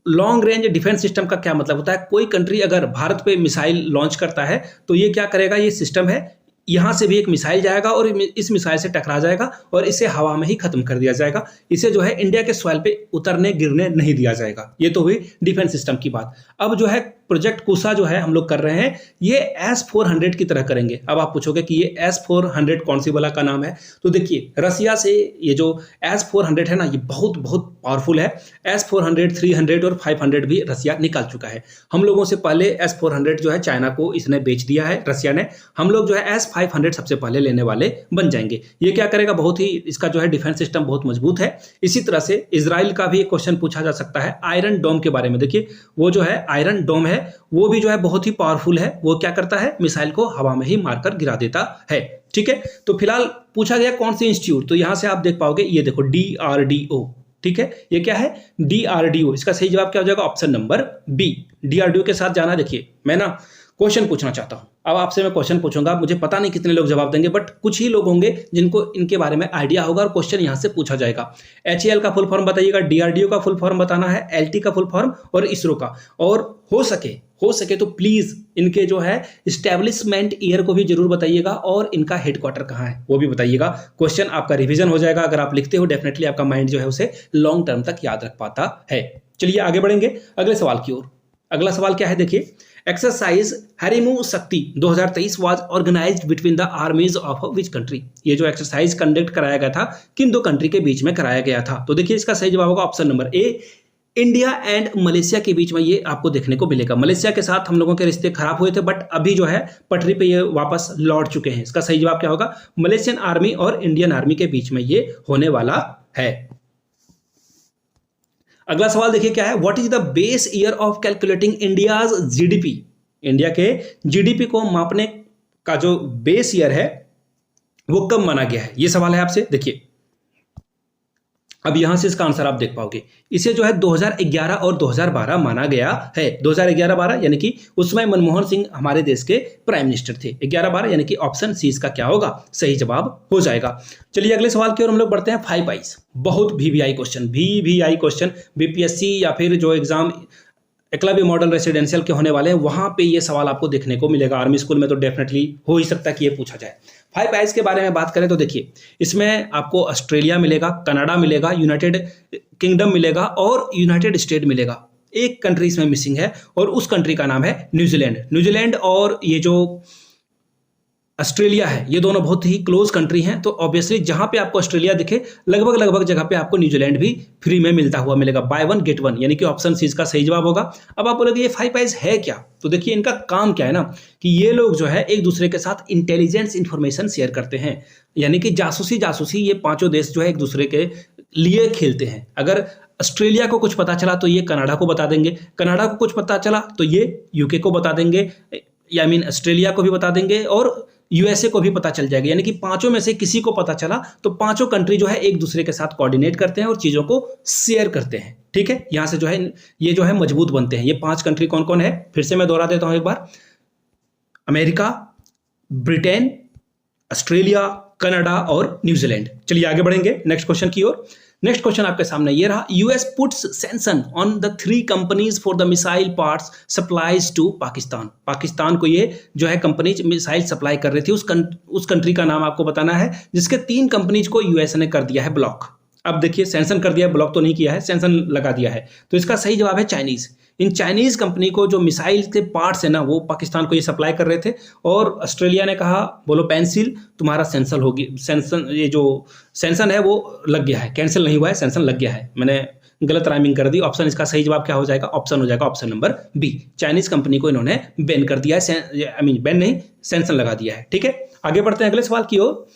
S1: लॉन्ग रेंज डिफेंस सिस्टम का क्या मतलब होता है। कोई कंट्री अगर भारत पे मिसाइल लॉन्च करता है तो ये क्या करेगा, ये सिस्टम है, यहां से भी एक मिसाइल जाएगा और इस मिसाइल से टकरा जाएगा और इसे हवा में ही खत्म कर दिया जाएगा। इसे जो है इंडिया के सॉइल पे उतरने गिरने नहीं दिया जाएगा। ये तो हुई डिफेंस सिस्टम की बात। अब जो है प्रोजेक्ट कुशा जो है हम लोग कर रहे हैं, ये S-400 की तरह करेंगे। अब आप पूछोगे कि ये S-400 कौन सी वाला का नाम है, तो देखिए रसिया से ये जो S-400 है ना, ये बहुत बहुत पावरफुल है। S-400, 300 और 500 भी रसिया निकाल चुका है। हम लोगों से पहले S-400 जो है चाइना को इसने बेच दिया है, रसिया ने। हम लोग जो है S-500 सबसे पहले लेने वाले बन जाएंगे। ये क्या करेगा, बहुत ही इसका जो है डिफेंस सिस्टम बहुत मजबूत है। इसी तरह से इजराइल का भी एक क्वेश्चन पूछा जा सकता है आयरन डोम के बारे में। देखिए वो जो है आयरन डोम है, वो भी जो है बहुत ही पावरफुल है। वो क्या करता है, मिसाइल को हवा में ही मारकर गिरा देता है। ठीक है, तो फिलहाल पूछा गया कौन सी इंस्टीट्यूट, तो यहां से आप देख पाओगे, ये देखो DRDO। ठीक है, ये क्या है, DRDO। इसका सही जवाब क्या हो जाएगा, ऑप्शन नंबर बी, DRDO के साथ जाना। देखिए मैं ना क्वेश्चन पूछना चाहता हूं, अब आपसे मैं क्वेश्चन पूछूंगा, मुझे पता नहीं कितने लोग जवाब देंगे, बट कुछ ही लोग होंगे जिनको इनके बारे में आइडिया होगा और क्वेश्चन यहां से पूछा जाएगा। HAL का फुल फॉर्म बताइएगा, DRDO का फुल फॉर्म बताना है, LT का फुल फॉर्म और इसरो का। और हो सके तो प्लीज इनके जो है स्टैब्लिशमेंट ईयर को भी जरूर बताइएगा और इनका हेडक्वार्टर कहाँ है वो भी बताइएगा। क्वेश्चन आपका रिवीजन हो जाएगा, अगर आप लिखते हो डेफिनेटली आपका माइंड जो है उसे लॉन्ग टर्म तक याद रख पाता है। चलिए आगे बढ़ेंगे अगले सवाल की ओर। अगला सवाल क्या है, देखिए exercise Harimau Shakti 2023 was organised between the armies of which country. ये जो एक्सरसाइज कंडक्ट कराया गया था किन दो कंट्री के बीच में कराया गया था, तो देखिए इसका सही जवाब होगा option number A, India and Malaysia के बीच में ये आपको देखने को मिलेगा। मलेशिया के साथ हम लोगों के रिश्ते खराब हुए थे, बट अभी जो है पटरी पे ये वापस लौट चुके हैं। इसका सही जवाब क्या होगा, मलेशियन आर्मी और इंडियन आर्मी के बीच में ये होने वाला है। अगला सवाल देखिए क्या है, what is the base year of calculating India's GDP। India के GDP को मापने का जो बेस ईयर है वो कब माना गया है, ये सवाल है आपसे। देखिए अब यहां से इसका आंसर आप देख पाओगे, इसे जो है 2011 और 2012 माना गया है। 2011-12 यानी कि उसमें मनमोहन सिंह हमारे देश के प्राइम मिनिस्टर थे। 11-12 यानी कि ऑप्शन सी इसका क्या होगा, सही जवाब हो जाएगा। चलिए अगले सवाल की ओर हम लोग बढ़ते हैं। 5 आइज, बहुत VVI क्वेश्चन BPSC या फिर जो एग्जाम एकलव्य मॉडल रेसिडेंशियल के होने वाले हैं वहां पे ये सवाल आपको देखने को मिलेगा। आर्मी स्कूल में तो डेफिनेटली हो ही सकता है कि ये पूछा जाए। 5 आइज के बारे में बात करें तो देखिए इसमें आपको ऑस्ट्रेलिया मिलेगा, कनाडा मिलेगा, यूनाइटेड किंगडम मिलेगा और यूनाइटेड स्टेट मिलेगा। एक कंट्री इसमें मिसिंग है और उस कंट्री का नाम है न्यूजीलैंड और ये जो ऑस्ट्रेलिया है, ये दोनों बहुत ही क्लोज कंट्री हैं। तो ऑब्वियसली जहां पे आपको ऑस्ट्रेलिया दिखे लगभग जगह पे आपको न्यूजीलैंड भी फ्री में मिलता हुआ मिलेगा। बाय वन गेट वन, यानी कि ऑप्शन सी इसका सही जवाब होगा। अब आप बोलोगे ये 5 आइज है क्या, तो देखिए इनका काम क्या है ना कि ये लोग जो है एक दूसरे के साथ इंटेलिजेंस इंफॉर्मेशन शेयर करते हैं, यानी कि जासूसी ये पांचों देश जो है एक दूसरे के लिए खेलते हैं। अगर ऑस्ट्रेलिया को कुछ पता चला तो ये कनाडा को बता देंगे, कनाडा को कुछ पता चला तो ये यूके को बता देंगे, या मीन ऑस्ट्रेलिया को भी बता देंगे और USA को भी पता चल जाएगा। यानी कि पांचों में से किसी को पता चला तो पांचों कंट्री जो है एक दूसरे के साथ कोऑर्डिनेट करते हैं और चीजों को शेयर करते हैं। ठीक है, यहां से जो है ये जो है मजबूत बनते हैं। ये 5 कंट्री कौन कौन है, फिर से मैं दोहरा देता हूं एक बार, अमेरिका, ब्रिटेन, ऑस्ट्रेलिया, कनाडा और न्यूजीलैंड। चलिए आगे बढ़ेंगे नेक्स्ट क्वेश्चन की ओर। नेक्स्ट क्वेश्चन आपके सामने ये रहा, US puts sanction on the 3 companies for the missile parts supplies to Pakistan. Pakistan को ये जो है कंपनीज मिसाइल सप्लाई कर रही थी, उस कंट्री का नाम आपको बताना है जिसके 3 कंपनीज को US ने कर दिया है ब्लॉक। अब देखिए सैंक्शन कर दिया, ब्लॉक तो नहीं किया है, सैंक्शन लगा दिया है। तो इसका सही जवाब है चाइनीज। इन चाइनीज कंपनी को जो मिसाइल के पार्ट्स है ना वो पाकिस्तान को ये सप्लाई कर रहे थे और ऑस्ट्रेलिया ने कहा बोलो पेंसिल तुम्हारा सैंक्शन होगी, सैंक्शन ये जो सैंक्शन है वो लग गया है, कैंसिल नहीं हुआ है, सैंक्शन लग गया है। मैंने गलत राइमिंग कर दी। ऑप्शन इसका सही जवाब क्या हो जाएगा, ऑप्शन हो जाएगा option number B. Chinese company को इन्होंने बैन कर दिया है, बैन नहीं सैंक्शन लगा दिया है। ठीक है, आगे बढ़ते हैं अगले सवाल की ओर।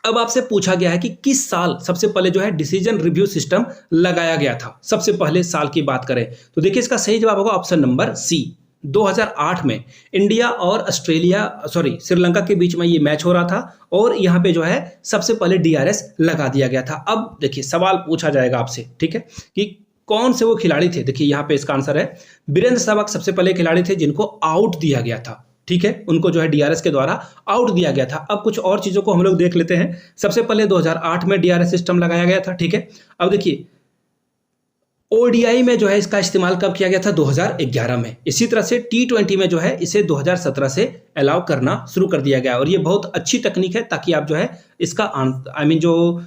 S1: अब आपसे पूछा गया है कि किस साल सबसे पहले जो है डिसीजन रिव्यू सिस्टम लगाया गया था। सबसे पहले साल की बात करें तो देखिए इसका सही जवाब होगा ऑप्शन नंबर सी, 2008 में इंडिया और श्रीलंका के बीच में ये मैच हो रहा था और यहाँ पे जो है सबसे पहले DRS लगा दिया गया था। अब देखिए सवाल पूछा जाएगा आपसे, ठीक है, कि कौन से वो खिलाड़ी थे। देखिए यहाँ पे इसका आंसर है वीरेंद्र सहवाग सबसे पहले खिलाड़ी थे जिनको आउट दिया गया था। ठीक है, उनको जो है DRS के द्वारा आउट दिया गया था। अब कुछ और चीजों को हम लोग देख लेते हैं। सबसे पहले 2008 में DRS सिस्टम लगाया गया था। ठीक है, अब देखिए ODI में जो है इसका इस्तेमाल कब किया गया था, 2011 में। इसी तरह से T20 में जो है इसे 2017 से अलाउ करना शुरू कर दिया गया और ये बहुत अच्छी तकनीक है ताकि आप जो है इसका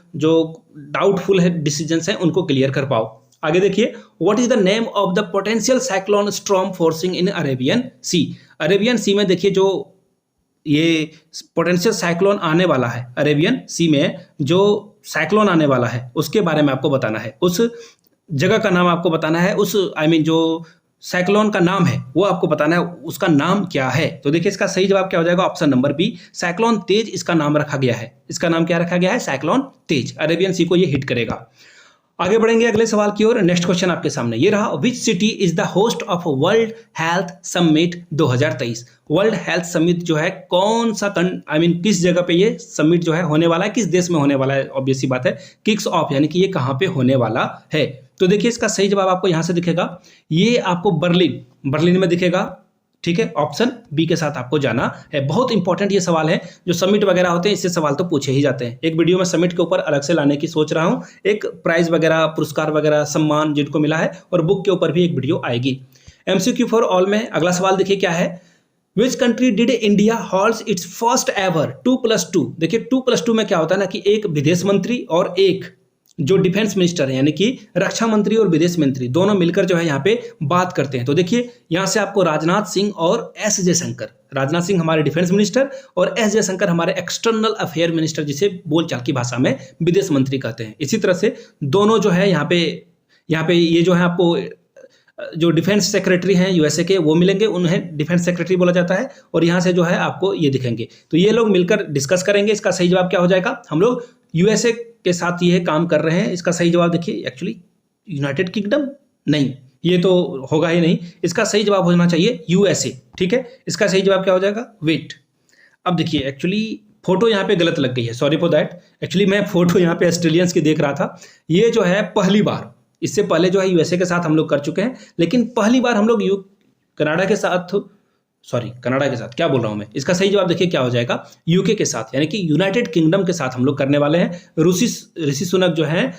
S1: जो डाउटफुल है डिसीजंस हैं उनको क्लियर कर पाओ। आगे देखिए, what is the name of the potential cyclone storm forcing in Arabian sea. Arabian sea में देखिए जो ये पोटेंशियल साइक्लोन आने वाला है, अरेबियन सी में जो साइक्लोन आने वाला है उसके बारे में आपको बताना है, उस जगह का नाम आपको बताना है, उस जो साइक्लोन का नाम है वो आपको बताना है, उसका नाम क्या है। तो देखिए इसका सही जवाब क्या हो जाएगा, ऑप्शन नंबर बी, साइक्लोन तेज इसका नाम रखा गया है। इसका नाम क्या रखा गया है, साइक्लोन तेज। अरेबियन सी को ये हिट करेगा। आगे बढ़ेंगे अगले सवाल की ओर। नेक्स्ट क्वेश्चन आपके सामने ये रहा, which city is the host of world health summit 2023। World health summit जो है कौन सा किस जगह पे ये समिट जो है होने वाला है, किस देश में होने वाला है, ऑब्वियस सी बात है, किक्स ऑफ यानी कि ये कहाँ पे होने वाला है। तो देखिए इसका सही जवाब आपको यहाँ से दिखेगा, ये आपको बर्लिन में दिखेगा। ठीक है, ऑप्शन बी के साथ आपको जाना है। बहुत इंपॉर्टेंट ये सवाल है, जो समिट वगैरह होते हैं इससे सवाल तो पूछे ही जाते हैं। एक वीडियो में समिट के ऊपर अलग से लाने की सोच रहा हूं, एक प्राइज वगैरह, पुरस्कार वगैरह, सम्मान जिनको मिला है, और बुक के ऊपर भी एक वीडियो आएगी। MCQ फॉर ऑल में अगला सवाल देखिए क्या है, which country did India holds its first ever 2+2। देखिए 2+2 में क्या होता है ना कि एक विदेश मंत्री और एक जो डिफेंस मिनिस्टर है, यानी कि रक्षा मंत्री और विदेश मंत्री दोनों मिलकर जो है यहाँ पे बात करते हैं। तो देखिए यहाँ से आपको राजनाथ सिंह और एस जयशंकर, राजनाथ सिंह हमारे डिफेंस मिनिस्टर और एस जयशंकर हमारे एक्सटर्नल अफेयर मिनिस्टर, जिसे बोलचाल की भाषा में विदेश मंत्री कहते हैं। इसी तरह से दोनों जो है यहाँ पे ये जो है आपको जो डिफेंस सेक्रेटरी हैं यूएसए के वो मिलेंगे, उन्हें डिफेंस सेक्रेटरी बोला जाता है, और यहाँ से जो है आपको ये दिखेंगे। तो ये लोग मिलकर डिस्कस करेंगे। इसका सही जवाब क्या हो जाएगा, हम लोग यूएसए के साथ ये काम कर रहे हैं। इसका सही जवाब देखिए, एक्चुअली यूनाइटेड किंगडम नहीं, ये तो होगा ही नहीं। इसका सही जवाब होना चाहिए यूएसए। ठीक है, इसका सही जवाब क्या हो जाएगा, वेट। अब देखिए एक्चुअली फोटो यहाँ पे गलत लग गई है, सॉरी फॉर दैट। एक्चुअली मैं फोटो यहाँ पे ऑस्ट्रेलियंस की देख रहा था। ये जो है पहली बार, इससे पहले जो है यूएसए के साथ हम लोग कर चुके हैं, लेकिन पहली बार हम लोग कनाडा के साथ, सॉरी कनाडा के साथ क्या बोल रहा हूं मैं। इसका सही जवाब देखिए क्या हो जाएगा, यूके के साथ, यानी कि यूनाइटेड किंगडम के साथ हम लोग करने वाले हैं। ऋषि सुनक जो है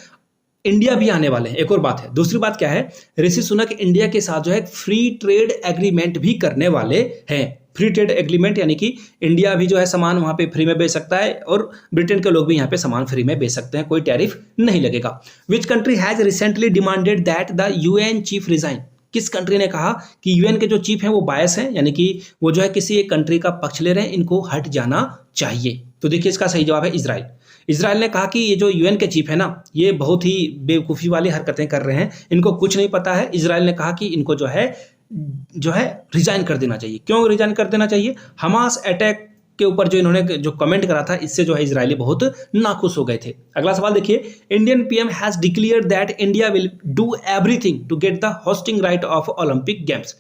S1: इंडिया भी आने वाले हैं। एक और बात है, दूसरी बात क्या है, ऋषि सुनक इंडिया के साथ जो है फ्री ट्रेड एग्रीमेंट भी करने वाले हैं। फ्री ट्रेड एग्रीमेंट यानी कि इंडिया भी जो है सामान वहां पे फ्री में बेच सकता है, और ब्रिटेन के लोग भी यहाँ पे सामान फ्री में बेच सकते हैं, कोई टैरिफ नहीं लगेगा। विच country has recently demanded that the UN chief resign. किस कंट्री ने कहा कि यूएन के जो चीफ हैं वो बायस हैं, यानी कि वो जो है किसी एक कंट्री का पक्ष ले रहे हैं, इनको हट जाना चाहिए। तो देखिए इसका सही जवाब है इजराइल। इजराइल ने कहा कि ये जो यूएन के चीफ है ना, ये बहुत ही बेवकूफ़ी वाली हरकतें कर रहे हैं, इनको कुछ नहीं पता है। इजराइल ने कहा कि इनको जो है रिजाइन कर देना चाहिए। क्यों रिजाइन कर देना चाहिए, हमास अटैक के ऊपर जो इन्होंने जो कमेंट करा था, इससे जो है इजरायली बहुत नाखुश हो गए थे। अगला सवाल देखिए, Indian PM has declared that India will do everything to get the hosting right of Olympic games.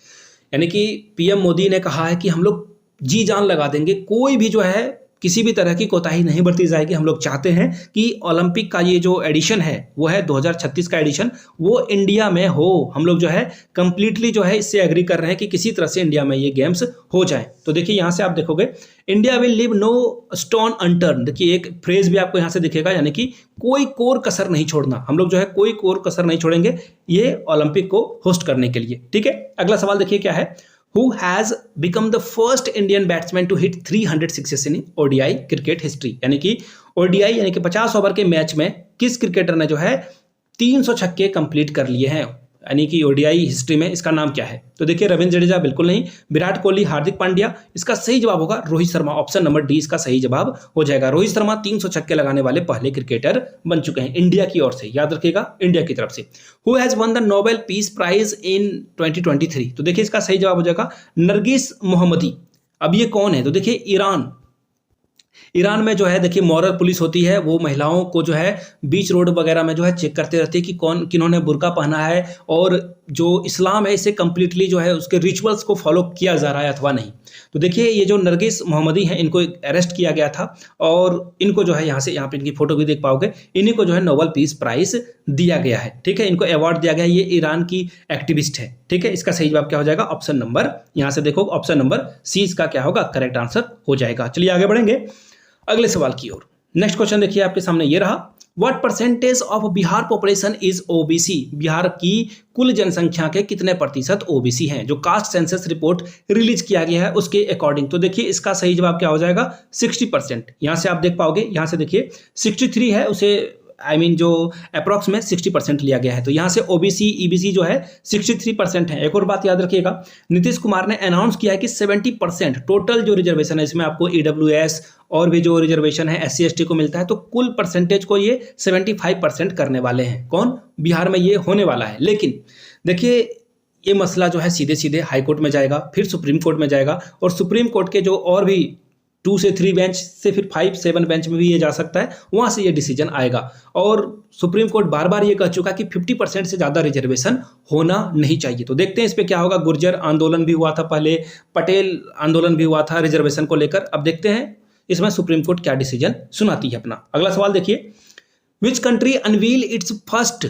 S1: यानी कि पीएम मोदी ने कहा है कि हम लोग जी जान लगा देंगे, कोई भी जो है किसी भी तरह की कोताही नहीं बरती जाएगी। हम लोग चाहते हैं कि ओलंपिक का ये जो एडिशन है वो है 2036 का एडिशन, वो इंडिया में हो। हम लोग जो है कंप्लीटली जो है इससे एग्री कर रहे हैं कि किसी तरह से इंडिया में ये गेम्स हो जाए। तो देखिए यहाँ से आप देखोगे, India will leave no stone unturned. देखिए एक फ्रेज भी आपको यहाँ से दिखेगा, यानी कि कोई कोर कसर नहीं छोड़ना। हम लोग जो है कोई कोर कसर नहीं छोड़ेंगे ये ओलंपिक को होस्ट करने के लिए। ठीक है, अगला सवाल देखिए क्या है, Who has become the first Indian batsman to hit 300 sixes in ODI cricket history. यानी कि ODI यानी कि 50 ओवर के मैच में किस क्रिकेटर ने जो है 300 छक्के कंप्लीट कर लिए हैं, यानी कि ODI हिस्ट्री में, इसका नाम क्या है। तो देखिए रविंद्र जडेजा बिल्कुल नहीं, विराट कोहली, हार्दिक पांड्या। इसका सही जवाब होगा Rohit Sharma, option number D इसका सही जवाब हो जाएगा। रोहित शर्मा 300 छक्के लगाने वाले पहले क्रिकेटर बन चुके हैं इंडिया की ओर से, याद रखिएगा इंडिया की तरफ से। Who has won the Nobel peace prize in 2023। तो देखिए इसका सही जवाब हो जाएगा नरगिस मोहम्मदी। अब ये कौन है, तो देखिए ईरान में जो है देखिए मॉरल पुलिस होती है, वो महिलाओं को जो है बीच रोड वगैरह में जो है चेक करते रहती है कि कौन किन्होंने बुर्का पहना है, और जो इस्लाम है इसे कंप्लीटली जो है उसके रिचुअल्स को फॉलो किया जा रहा है अथवा नहीं। तो देखिए ये जो नरगिस मोहम्मदी हैं, इनको अरेस्ट किया गया था, और इनको जो है यहाँ पे इनकी फोटो भी देख पाओगे, इन्हीं को जो है नोबेल पीस प्राइज दिया गया है। ठीक है, इनको अवार्ड दिया गया है, ये ईरान की एक्टिविस्ट है। ठीक है, इसका सही जवाब क्या हो जाएगा, ऑप्शन नंबर, यहाँ से देखो ऑप्शन नंबर सी इसका क्या होगा, करेक्ट आंसर हो जाएगा। चलिए आगे बढ़ेंगे अगले सवाल की ओर। नेक्स्ट क्वेश्चन देखिए आपके सामने ये रहा, what percentage of Bihar population is OBC. Bihar की कुल जनसंख्या के कितने प्रतिशत ओबीसी हैं, जो कास्ट सेंसस रिपोर्ट रिलीज किया गया है उसके अकॉर्डिंग। तो देखिए इसका सही जवाब क्या हो जाएगा, 60%। यहाँ से आप देख पाओगे, यहाँ से देखिए 63 है, उसे जो अप्रॉक्स में 60% लिया गया है। तो यहाँ से ओबीसी ईबीसी जो है 63% है। एक और बात याद रखिएगा, नीतीश कुमार ने अनाउंस किया है कि 70% टोटल जो रिजर्वेशन है, इसमें आपको ईडब्ल्यूएस और भी जो रिजर्वेशन है SC ST को मिलता है, तो कुल परसेंटेज को ये 75% करने वाले हैं। कौन? बिहार में ये होने वाला है। लेकिन देखिए, ये मसला जो है सीधे सीधे हाई कोर्ट में जाएगा, फिर सुप्रीम कोर्ट में जाएगा, और सुप्रीम कोर्ट के जो और भी 2 से 3 बेंच से फिर 5 7 बेंच में भी ये जा सकता है, वहां से ये डिसीजन आएगा। और सुप्रीम कोर्ट बार बार ये कह चुका कि 50% से ज़्यादा रिजर्वेशन होना नहीं चाहिए। तो देखते हैं इस पर क्या होगा। गुर्जर आंदोलन भी हुआ था पहले, पटेल आंदोलन भी हुआ था रिजर्वेशन को लेकर। अब देखते हैं इसमें सुप्रीम कोर्ट क्या डिसीजन सुनाती है अपना। अगला सवाल देखिए, which country unveil it's first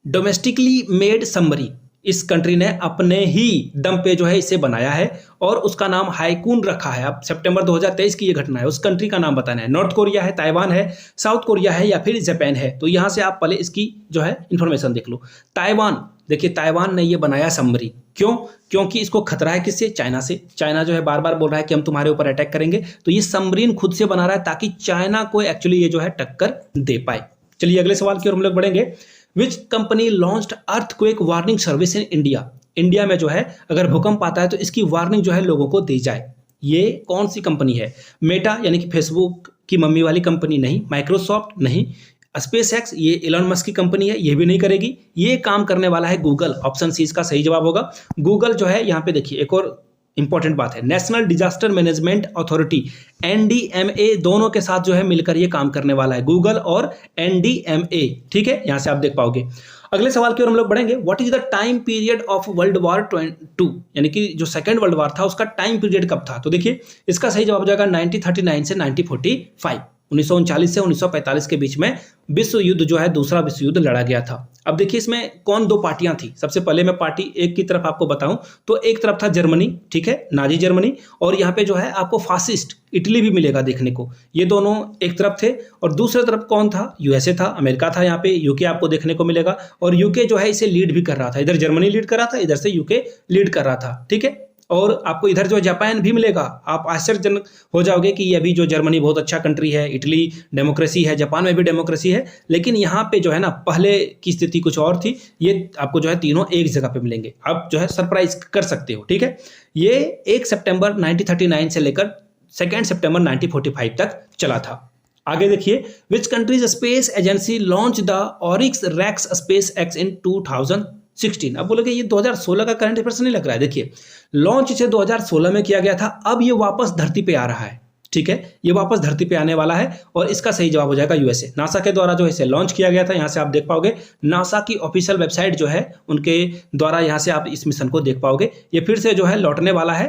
S1: domestically made submarine? इस कंट्री ने अपने ही दम पे जो है इसे बनाया है और उसका नाम हाइकून रखा है। अब सितंबर 2023 की ये घटना है। उस कंट्री का नाम बताना है। नॉर्थ कोरिया है, ताइवान है, साउथ कोरिया है या फिर जापान है। तो यहाँ से आप पहले इसकी जो है इंफॉर्मेशन देख लो। ताइवान, देखिए ताइवान ने ये बनाया सबमरीन। क्यों? क्योंकि इसको खतरा है किससे? चाइना से। चाइना जो है बार बार बोल रहा है कि हम तुम्हारे ऊपर अटैक करेंगे, तो ये सबमरीन खुद से बना रहा है ताकि चाइना को एक्चुअली ये जो है टक्कर दे पाए। चलिए अगले सवाल की ओर हम लोग बढ़ेंगे। Which company launched earthquake warning service in India? India में जो है अगर भूकंप आता है तो इसकी वार्निंग जो है लोगों को दी जाए। ये कौन सी कंपनी है? मेटा यानी कि फेसबुक की मम्मी वाली कंपनी नहीं, माइक्रोसॉफ्ट नहीं, स्पेस एक्स ये एलन मस्क की कंपनी है, ये भी नहीं करेगी। ये काम करने वाला है गूगल। ऑप्शन सी इसका सही जवाब होगा। गूगल जो है यहाँ पे देखिए एक और इंपॉर्टेंट बात है, national disaster management authority NDMA दोनों के साथ जो है मिलकर ये काम करने वाला है, गूगल और NDMA। ठीक है, यहां से आप देख पाओगे। अगले सवाल की ओर हम लोग बढ़ेंगे। What is the time period of world war 2? यानी कि जो सेकंड वर्ल्ड वॉर था उसका टाइम पीरियड कब था? तो देखिए इसका सही जवाब हो जाएगा 1939 से 1945। 1939 से 1945 के बीच में विश्व युद्ध जो है, दूसरा विश्व युद्ध लड़ा गया था। अब देखिए इसमें कौन दो पार्टियां थी। सबसे पहले मैं पार्टी एक की तरफ आपको बताऊं तो एक तरफ था जर्मनी, ठीक है, नाजी जर्मनी, और यहाँ पे जो है आपको फासिस्ट इटली भी मिलेगा देखने को। ये दोनों एक तरफ थे। और दूसरे तरफ कौन था? USA था, अमेरिका था। यहाँ पे UK आपको देखने को मिलेगा, और UK जो है इसे लीड भी कर रहा था। इधर जर्मनी लीड कर रहा था, इधर से UK लीड कर रहा था। ठीक है, और आपको इधर जो जापान भी मिलेगा। आप आश्चर्यजनक हो जाओगे कि ये अभी जो जर्मनी बहुत अच्छा कंट्री है, इटली डेमोक्रेसी है, जापान में भी डेमोक्रेसी है, लेकिन यहाँ पे जो है ना पहले की स्थिति कुछ और थी। ये आपको जो है तीनों एक जगह पे मिलेंगे। आप जो है सरप्राइज कर सकते हो। ठीक है, ये 1 सितंबर 1939 से लेकर 2 सितंबर 1945 तक चला था। आगे देखिए, which country's space agency launch the Oryx Rex SpaceX in 2016? अब बोलोगे ये 2016 का करंट अफेयर्स नहीं लग रहा है। देखिए लॉन्च इसे 2016 में किया गया था, अब ये वापस धरती पे आ रहा है। ठीक है, ये वापस धरती पे आने वाला है, और इसका सही जवाब हो जाएगा USA। नासा के द्वारा जो इसे लॉन्च किया गया था। यहाँ से आप देख पाओगे नासा की ऑफिशियल वेबसाइट जो है उनके द्वारा, यहाँ से आप इस मिशन को देख पाओगे। ये फिर से जो है लौटने वाला है।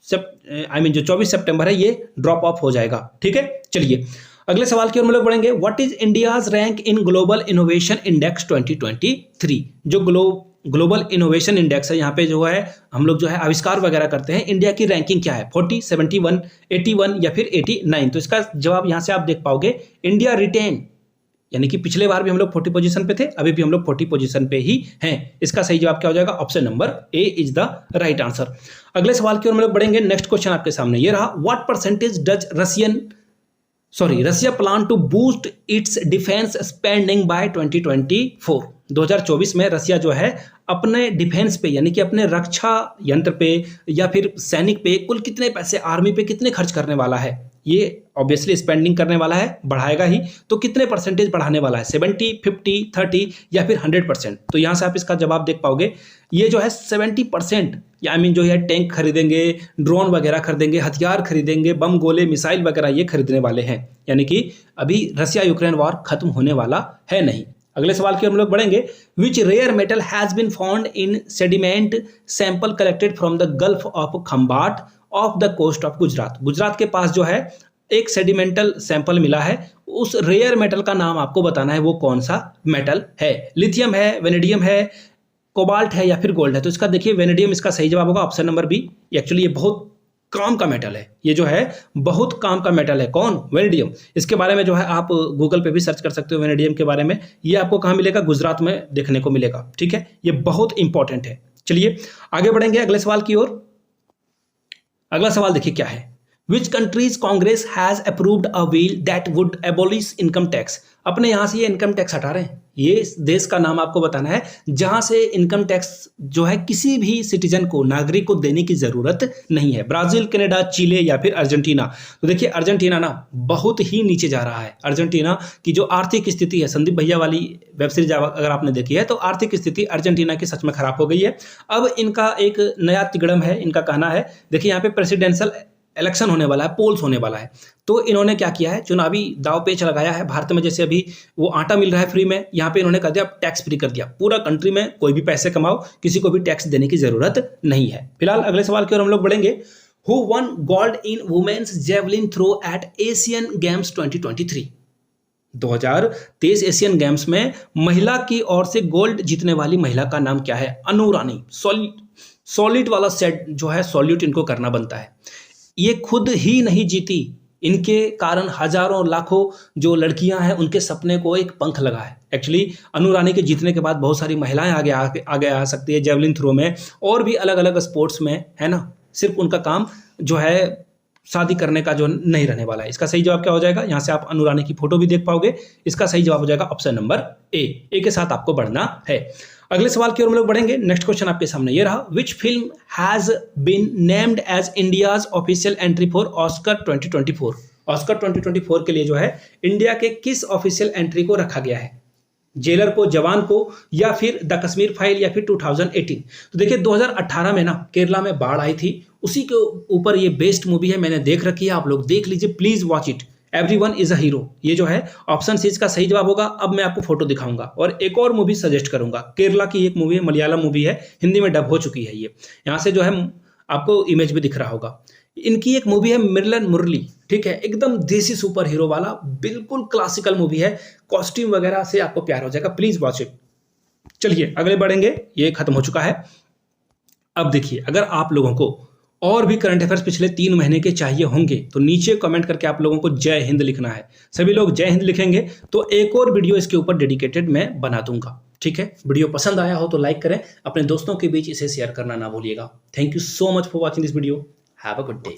S1: जो 24 सितंबर है ये ड्रॉप ऑफ हो जाएगा। ठीक है, चलिए अगले सवाल की ओर हम लोग बढ़ेंगे। What is India's rank in global innovation index 2023? जो ग्लोबल इनोवेशन इंडेक्स है, यहाँ पे जो है हम लोग जो है आविष्कार वगैरह करते हैं, इंडिया की रैंकिंग क्या है? 40, 71, 81 या फिर 89? तो इसका जवाब यहाँ से आप देख पाओगे इंडिया रिटेन, यानी कि पिछले बार भी हम लोग 40 पोजीशन पे थे, अभी भी हम लोग 40 पोजीशन पे ही हैं। इसका सही जवाब क्या हो जाएगा? Option number A is the right answer. अगले सवाल की ओर हम लोग बढ़ेंगे। नेक्स्ट क्वेश्चन आपके सामने ये रहा। What percentage does Russia plan to boost its defence spending by 2024? 2024 में रसिया जो है अपने डिफेंस पे, यानी कि अपने रक्षा यंत्र पे या फिर सैनिक पे कुल कितने पैसे, आर्मी पे कितने खर्च करने वाला है? ये ऑब्वियसली स्पेंडिंग करने वाला है, बढ़ाएगा ही। तो कितने परसेंटेज बढ़ाने वाला है? 70, 50, 30 या फिर 100%? तो यहाँ से आप इसका जवाब देख पाओगे। ये जो है 70%, जो है टैंक खरीदेंगे, ड्रोन वगैरह खरीदेंगे, हथियार खरीदेंगे, बम गोले मिसाइल वगैरह ये खरीदने वाले हैं। यानी कि अभी रसिया यूक्रेन वॉर खत्म होने वाला है नहीं। अगले सवाल की हम लोग बढ़ेंगे। Which rare metal has been found in sediment sample collected from the gulf of Khambhat off the coast of Gujarat? Gujarat के पास जो है एक सेडिमेंटल सैंपल मिला है, उस रेयर मेटल का नाम आपको बताना है, वो कौन सा मेटल है? लिथियम है, वेनेडियम है, कोबाल्ट है या फिर गोल्ड है? तो इसका देखिए वेनेडियम इसका सही जवाब होगा, ऑप्शन नंबर B। एक्चुअली ये बहुत काम का मेटल है, ये जो है बहुत काम का मेटल है। कौन? वेनेडियम। इसके बारे में जो है आप गूगल पे भी सर्च कर सकते हो वेनेडियम के बारे में। ये आपको कहाँ मिलेगा? गुजरात में देखने को मिलेगा। ठीक है, ये बहुत इंपॉर्टेंट है। चलिए आगे बढ़ेंगे अगले सवाल की ओर। अगला सवाल देखिए क्या है। Which countries Congress has approved a bill that would abolish income tax. अपने यहां से ये इनकम टैक्स हटा रहे हैं। ये देश का नाम आपको बताना है जहां से इनकम टैक्स जो है किसी भी सिटीजन को, नागरिक को देने की जरूरत नहीं है। ब्राजील, कनाडा, चिले या फिर अर्जेंटीना। तो देखिए अर्जेंटीना ना बहुत ही नीचे जा रहा है। अर्जेंटीना की जो आर्थिक स्थिति है, संदीप भैया वाली वेब सीरीज अगर आपने देखी है तो आर्थिक स्थिति अर्जेंटीना की सच में खराब हो गई है। अब इनका एक नया तिगड़म है, इनका कहना है, देखिए यहाँ पे प्रेसिडेंशियल इलेक्शन होने वाला है, पोल्स होने वाला है, तो इन्होंने क्या किया है, चुनावी दाव पेच लगाया है। भारत में जैसे अभी वो आटा मिल रहा है फ्री में, यहाँ पे इन्होंने कर दिया टैक्स फ्री कर दिया। पूरा कंट्री में कोई भी पैसे कमाओ, किसी को भी टैक्स देने की जरूरत नहीं है। फिलहाल अगले सवाल की ओर हम लोग बढ़ेंगे। Who won gold in women's javelin throw at Asian games 2023। 2023 Asian games में महिला की ओर से गोल्ड जीतने वाली महिला का नाम क्या है? अनु रानी। सॉलिड वाला सेट जो है, सॉल्यूट इनको करना बनता है। ये खुद ही नहीं जीती, इनके कारण हजारों लाखों जो लड़कियां हैं उनके सपने को एक पंख लगा है। एक्चुअली अनु रानी के जीतने के बाद बहुत सारी महिलाएं आगे आ सकती है जेवलिन थ्रो में और भी अलग अलग स्पोर्ट्स में, है ना। सिर्फ उनका काम जो है शादी करने का जो नहीं रहने वाला है। इसका सही जवाब क्या हो जाएगा? यहाँ से आप अनु रानी की फोटो भी देख पाओगे। इसका सही जवाब हो जाएगा ऑप्शन नंबर ए के साथ आपको बढ़ना है। अगले सवाल की ओर हम लोग बढ़ेंगे। नेक्स्ट क्वेश्चन आपके सामने ये रहा। Which film has been named as India's official entry for Oscar 2024। Oscar 2024 के लिए जो है इंडिया के किस ऑफिशियल एंट्री को रखा गया है? जेलर को, जवान को, या फिर द कश्मीर फाइल, या फिर 2018। तो देखिए 2018 में ना केरला में बाढ़ आई थी, उसी के ऊपर ये बेस्ड मूवी है, मैंने देख रखी है, आप लोग देख लीजिए, please watch it. Everyone is a hero, ये जो है ऑप्शन सी का सही जवाब होगा। अब मैं आपको फोटो दिखाऊंगा और एक और मूवी सजेस्ट करूंगा। केरला की एक मूवी है, मलयालम मूवी है, हिंदी में डब हो चुकी है ये। यहाँ से जो है आपको इमेज भी दिख रहा होगा। इनकी एक मूवी है मिर्लन मुरली, ठीक है, एकदम देसी सुपर हीरो वाला, बिल्कुल क्लासिकल मूवी है, कॉस्ट्यूम वगैरह से आपको प्यार हो जाएगा। Please watch it. चलिए अगले बढ़ेंगे, ये खत्म हो चुका है। अब देखिए, अगर आप लोगों को और भी करंट अफेयर्स पिछले 3 महीने के चाहिए होंगे तो नीचे कमेंट करके आप लोगों को जय हिंद लिखना है। सभी लोग जय हिंद लिखेंगे तो एक और वीडियो इसके ऊपर डेडिकेटेड मैं बना दूंगा, ठीक है। वीडियो पसंद आया हो तो लाइक करें, अपने दोस्तों के बीच इसे शेयर करना ना भूलिएगा। Thank you so much for watching this video. Have a good day.